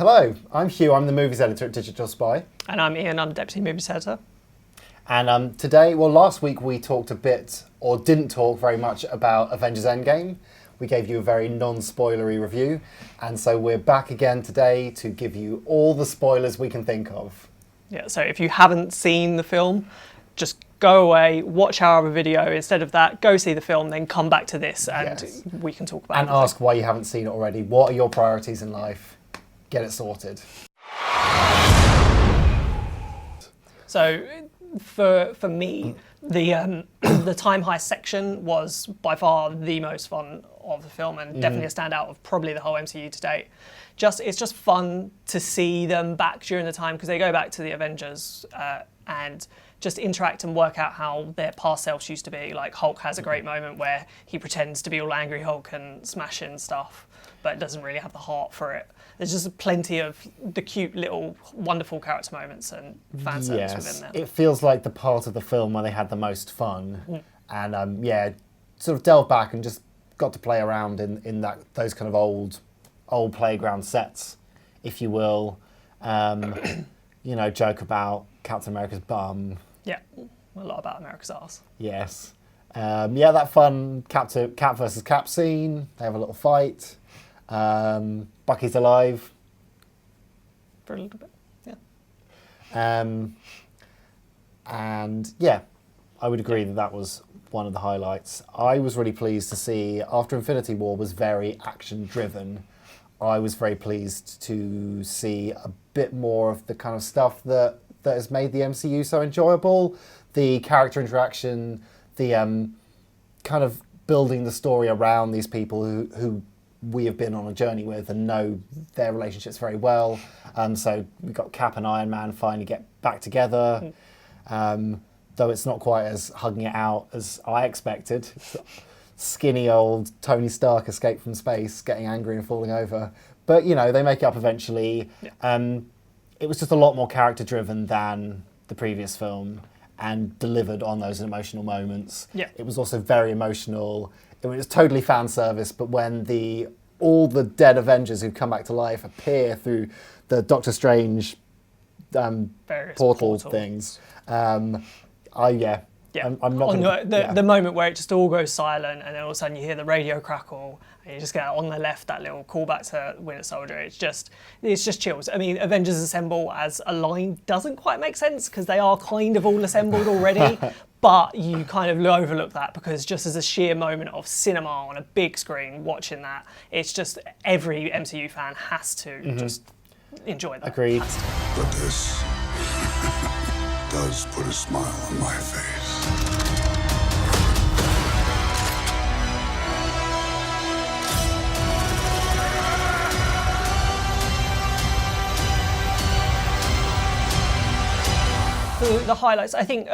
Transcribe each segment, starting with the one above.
Hello, I'm Hugh. I'm the movies editor at Digital Spy. And I'm Ian. I'm the deputy movies editor. And today, last week we talked a bit, or didn't talk very much about Avengers Endgame. We gave you a very non-spoilery review. And so we're back again today to give you all the spoilers we can think of. Yeah, so if you haven't seen the film, just go away, watch our other video. Instead of that, go see the film, then come back to this and we can talk about it. And ask why you haven't seen it already. What are your priorities in life? Get it sorted. So for me, the the time heist section was by far the most fun of the film, and definitely a standout of probably the whole MCU to date. It's just fun to see them back during the time, because they go back to the Avengers and just interact and work out how their past selves used to be. Like Hulk has a great moment where he pretends to be all angry Hulk and smashing stuff, but doesn't really have the heart for it. There's just plenty of the cute little wonderful character moments and fan service within there. It feels like the part of the film where they had the most fun. And sort of delved back and just got to play around in those kind of old playground sets, if you will. Joke about Captain America's bum. Yeah, a lot about America's arse. Yes. That fun Cap versus Cap scene. They have a little fight. Bucky's alive. For a little bit, yeah. I would agree that was one of the highlights. I was really pleased to see, after Infinity War was very action-driven, I was very pleased to see a bit more of the kind of stuff that has made the MCU so enjoyable. The character interaction, the kind of building the story around these people who we have been on a journey with and know their relationships very well. So we got Cap and Iron Man finally get back together, though it's not quite as hugging it out as I expected. Skinny old Tony Stark escaped from space, getting angry and falling over. But, they make it up eventually. Yeah. It was just a lot more character-driven than the previous film and delivered on those emotional moments. Yeah. It was also very emotional. It was totally fan service, but when all the dead Avengers who come back to life appear through the Doctor Strange portal things, I'm not the moment where it just all goes silent, and then all of a sudden you hear the radio crackle, and you just get on the left that little callback to Winter Soldier. It's just chills. I mean, Avengers Assemble as a line doesn't quite make sense because they are kind of all assembled already, but you kind of overlook that because just as a sheer moment of cinema on a big screen watching that, it's just every MCU fan has to just enjoy that. Agreed. But this does put a smile on my face. The highlights, I think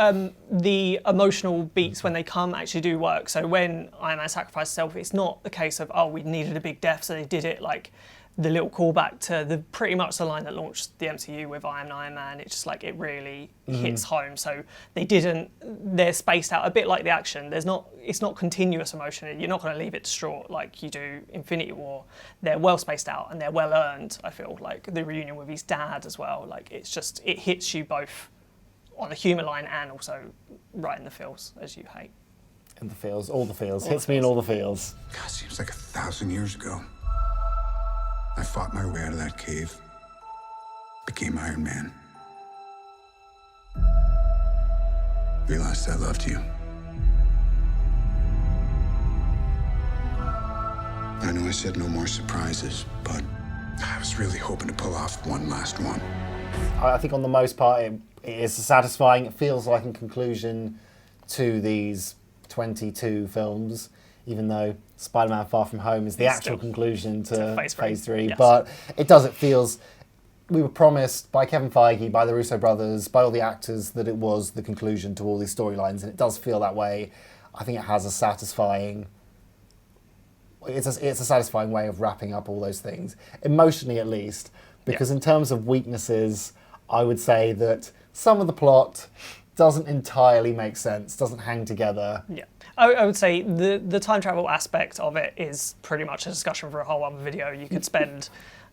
the emotional beats when they come actually do work. So when Iron Man sacrificed himself, it's not the case of, we needed a big death, so they did it. Like the little callback to the pretty much the line that launched the MCU with Iron Man. It's just like it really hits home. So they're spaced out a bit like the action. It's not continuous emotion. You're not going to leave it distraught like you do Infinity War. They're well spaced out and they're well earned. I feel like the reunion with his dad as well. Like it hits you both on the humour line and also right in the feels, as you hate. In the feels, all the feels. Hits me in all the feels. God, seems like 1,000 years ago. I fought my way out of that cave. Became Iron Man. Realized I loved you. I know I said no more surprises, but I was really hoping to pull off one last one. I think on the most part it is satisfying. It feels like in conclusion to these 22 films, even though Spider-Man Far From Home is the actual conclusion to Phase 3. Yes. But it feels, we were promised by Kevin Feige, by the Russo brothers, by all the actors that it was the conclusion to all these storylines, and it does feel that way. I think it has a satisfying way of wrapping up all those things, emotionally at least, because in terms of weaknesses, I would say that some of the plot doesn't entirely make sense, doesn't hang together. Yeah. I would say the time travel aspect of it is pretty much a discussion for a whole other video. You could spend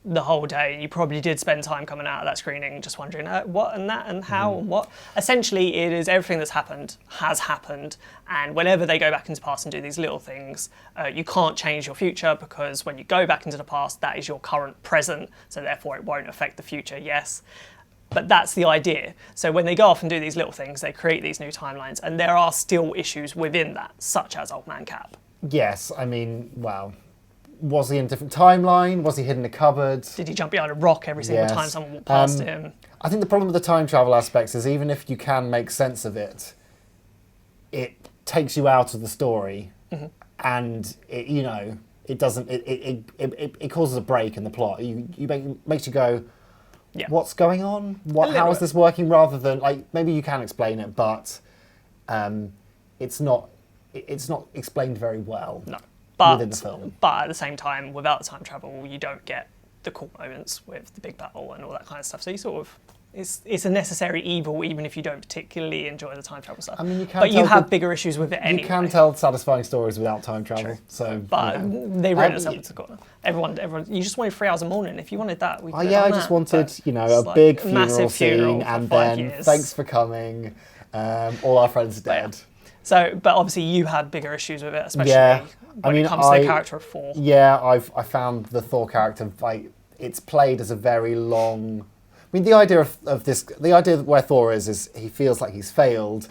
the whole day. You probably did spend time coming out of that screening just wondering what and that and how and what. Essentially, it is everything that's happened has happened, and whenever they go back into the past and do these little things, you can't change your future, because when you go back into the past, that is your current present, so therefore it won't affect the future, yes. But that's the idea. So when they go off and do these little things, they create these new timelines, and there are still issues within that, such as Old Man Cap. Yes, I mean, well, was he in a different timeline? Was he hidden in a cupboard? Did he jump behind a rock every single time someone walked past him? I think the problem with the time travel aspects is even if you can make sense of it, it takes you out of the story, and it, you know, it doesn't. It causes a break in the plot. Makes you go, what's going on? How is this working? Rather than, like, maybe you can explain it, but it's not explained very well. No. Within the film. But at the same time, without the time travel, you don't get the cool moments with the big battle and all that kind of stuff. So you sort of, it's a necessary evil, even if you don't particularly enjoy the time travel stuff. I mean, you can. But you have bigger issues with it anyway. You can tell satisfying stories without time travel. True. So, but they written themselves into corner. Everyone. You just wanted 3 hours a morning. If you wanted that, we. I just wanted, a big funeral scene, and then thanks for coming. All our friends are dead. So, but obviously you had bigger issues with it, especially when it comes to the character of Thor. Yeah, I found the Thor character, like, it's played as a very long... I mean, the idea of this, the idea where Thor is he feels like he's failed.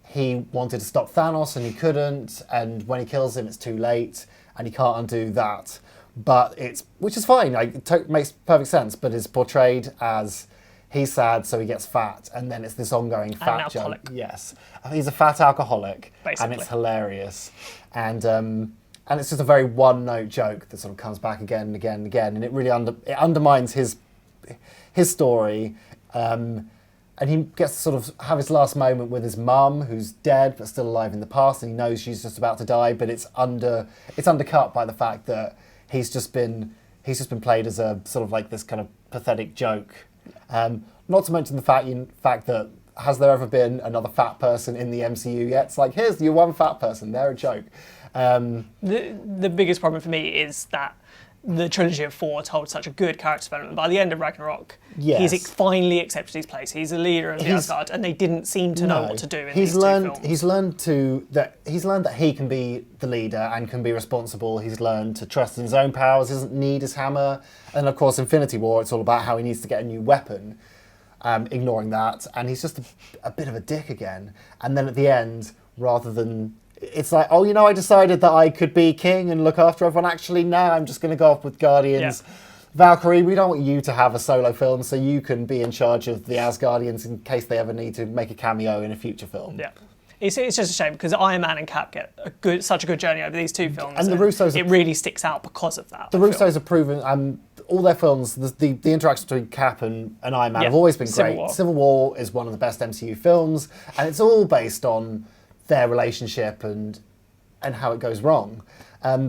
He wanted to stop Thanos and he couldn't, and when he kills him, it's too late, and he can't undo that. But which is fine, like, it makes perfect sense, but it's portrayed as... He's sad, so he gets fat, and then it's this ongoing fat joke. Yes, he's a fat alcoholic, basically. And it's hilarious, and it's just a very one-note joke that sort of comes back again and again and again, and it really undermines his story, and he gets to sort of have his last moment with his mum, who's dead but still alive in the past, and he knows she's just about to die, but it's undercut by the fact that he's just been played as a sort of like this kind of pathetic joke. Not to mention the fact that has there ever been another fat person in the MCU yet? It's like, here's your one fat person, they're a joke. The biggest problem for me is that the trilogy of Thor told such a good character development. By the end of Ragnarok, he's finally accepted his place. He's a leader of the Asgard, and they didn't seem to know what to do in these two films. He's learned that he can be the leader and can be responsible. He's learned to trust in his own powers. He doesn't need his hammer. And of course, Infinity War, it's all about how he needs to get a new weapon. Ignoring that, and he's just a bit of a dick again. And then at the end, rather than... It's like, I decided that I could be king and look after everyone. Actually, no, I'm just going to go off with Guardians. Yeah. Valkyrie, we don't want you to have a solo film, so you can be in charge of the Asgardians in case they ever need to make a cameo in a future film. Yeah. It's just a shame, because Iron Man and Cap get such a good journey over these two films. And the Russos... It really sticks out because of that. The Russos have proven... all their films, the interaction between Cap and Iron Man have always been great. Civil War is one of the best MCU films, and it's all based on their relationship and how it goes wrong.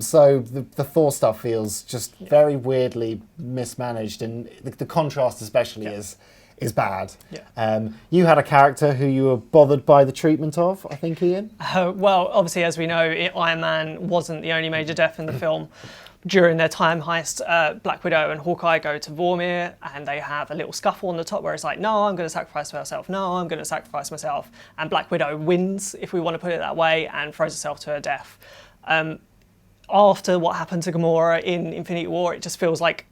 So the Thor stuff feels just very weirdly mismanaged, and the contrast especially is bad. Yeah. You had a character who you were bothered by the treatment of, I think, Ian? Well, obviously, as we know, Iron Man wasn't the only major death in the film. During their time heist, Black Widow and Hawkeye go to Vormir, and they have a little scuffle on the top where it's like, no, I'm going to sacrifice myself, no, I'm going to sacrifice myself. And Black Widow wins, if we want to put it that way, and throws herself to her death. After what happened to Gamora in Infinity War, it just feels like,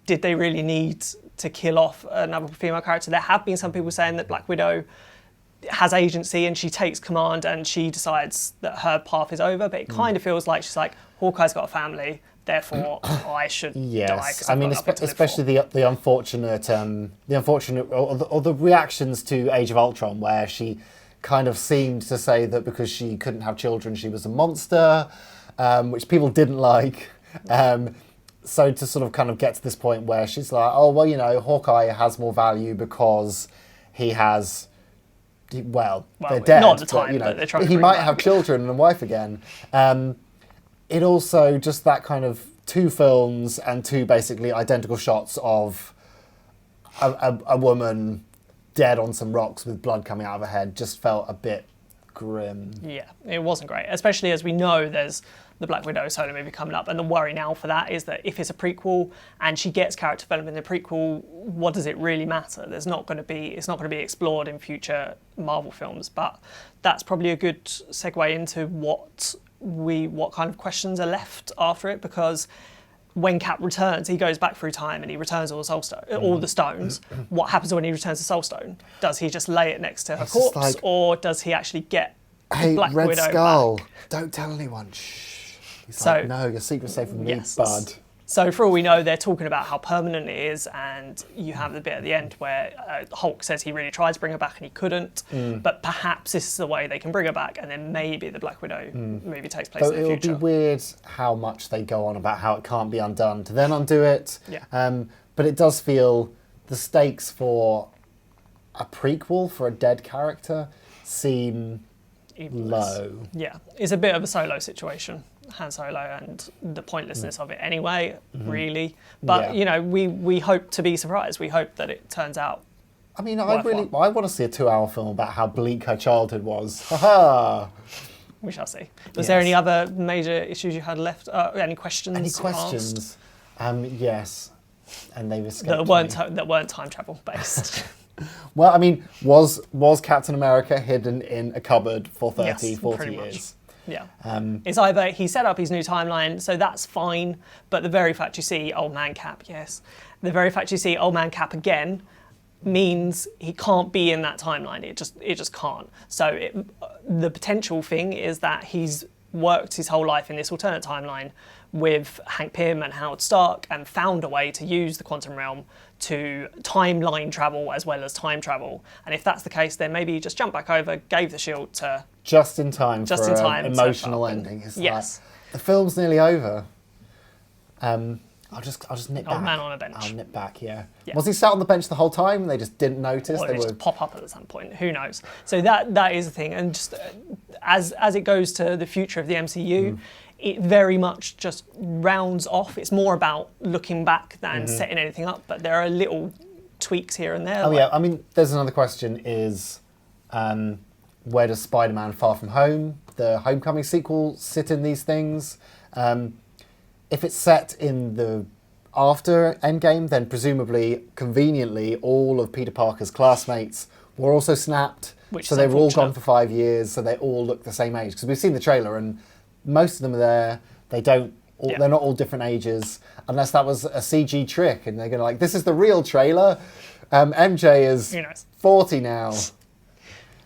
did they really need to kill off another female character? There have been some people saying that Black Widow has agency and she takes command and she decides that her path is over, but it kind of feels like she's like, Hawkeye's got a family, therefore I should die. Yes, I mean, especially the unfortunate or the reactions to Age of Ultron, where she kind of seemed to say that because she couldn't have children, she was a monster, which people didn't like. So to sort of kind of get to this point where she's like, oh, well, Hawkeye has more value because he has... Well, they're dead, not at the time, but they're trying to he might have children and a wife again. It also, just that kind of 2 films and 2 basically identical shots of a woman dead on some rocks with blood coming out of her head just felt a bit grim. Yeah, it wasn't great, especially as we know there's the Black Widow solo movie coming up, and the worry now for that is that if it's a prequel and she gets character development in the prequel, what does it really matter? It's not going to be explored in future Marvel films. But that's probably a good segue into what kind of questions are left after it, because when Cap returns, he goes back through time and he returns all the stones. What happens when he returns the Soul Stone? Does he just lay it next to her corpse, or does he actually get Black Red Widow Skull, back? Don't tell anyone. Shh. He's So- like, no, your secret's safe from me, bud. So for all we know, they're talking about how permanent it is, and you have the bit at the end where Hulk says he really tried to bring her back and he couldn't, but perhaps this is the way they can bring her back, and then maybe the Black Widow movie takes place So in the future. it'll be weird how much they go on about how it can't be undone to then undo it. Yeah. But it does feel the stakes for a prequel for a dead character seem Even less. low. Yeah, it's a bit of a Solo situation, Han Solo, and the pointlessness of it anyway, really. But, Yeah. we hope to be surprised. We hope that it turns out. I mean, I Worthwhile. want to see a 2-hour film about how bleak her childhood was. Haha. We shall see. Was there Yes. any other major issues you had left? Any questions? Any asked questions? Yes. And they've escaped that weren't me. that weren't time travel based? Well, I mean, was Captain America hidden in a cupboard for 30, Yes, 40 pretty much. years? Yeah. It's either he set up his new timeline, so that's fine, but the very fact you see Old Man Cap, the very fact you see Old Man Cap again means he can't be in that timeline. It just can't. So the potential thing is that he's worked his whole life in this alternate timeline with Hank Pym and Howard Stark and found a way to use the quantum realm to timeline travel as well as time travel. And if that's the case, then maybe he just jumped back over, gave the shield to... Just in time Just for in time an to emotional fucking- ending. It's Yes. like, the film's nearly over. I'll just nip back. Old man on a bench. I'll nip back, yeah. Yeah. Was he sat on the bench the whole time and they just didn't notice? Or They they were... just pop up at some point. Who knows? So that is the thing. And just as it goes to the future of the MCU, it very much just rounds off. It's more about looking back than setting anything up. But there are little tweaks here and there. Oh, yeah. I mean, there's another question is, where does Spider-Man Far From Home, the Homecoming sequel, sit in these things? If it's set in the after Endgame, then presumably, conveniently, all of Peter Parker's classmates were also snapped. Which so is they were all unfortunate. gone for 5 years, so they all look the same age. Because we've seen the trailer, and most of them are there. They don't. Yeah. They're not all different ages, unless that was a CG trick, and they're going to this is the real trailer. MJ is Who knows? 40 now. She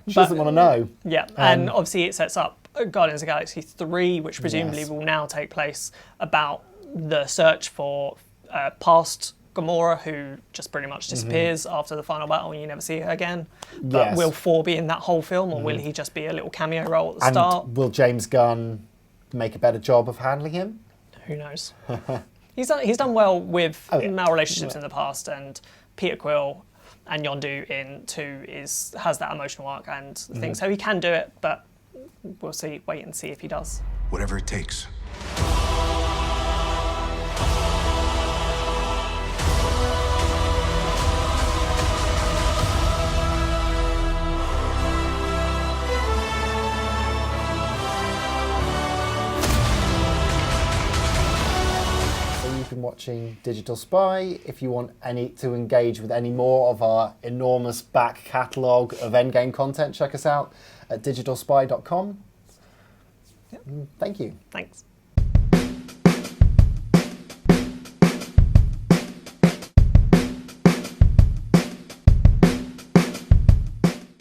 But- doesn't want to know. Yeah, and obviously it sets up Guardians of the Galaxy 3, which presumably Yes. will now take place about the search for past Gamora, who just pretty much disappears after the final battle and you never see her again. But Yes. will Thor be in that whole film, or will he just be a little cameo role at the And start? will James Gunn make a better job of handling him? Who knows? He's done well with Oh, yeah. male relationships in the past, and Peter Quill and Yondu in 2 has that emotional arc and thing. So he can do it, but we'll see. Wait and see if he does. Whatever it takes. So you've been watching Digital Spy. If you want to engage with any more of our enormous back catalogue of Endgame content, check us out at digitalspy.com. Thank you. Thanks.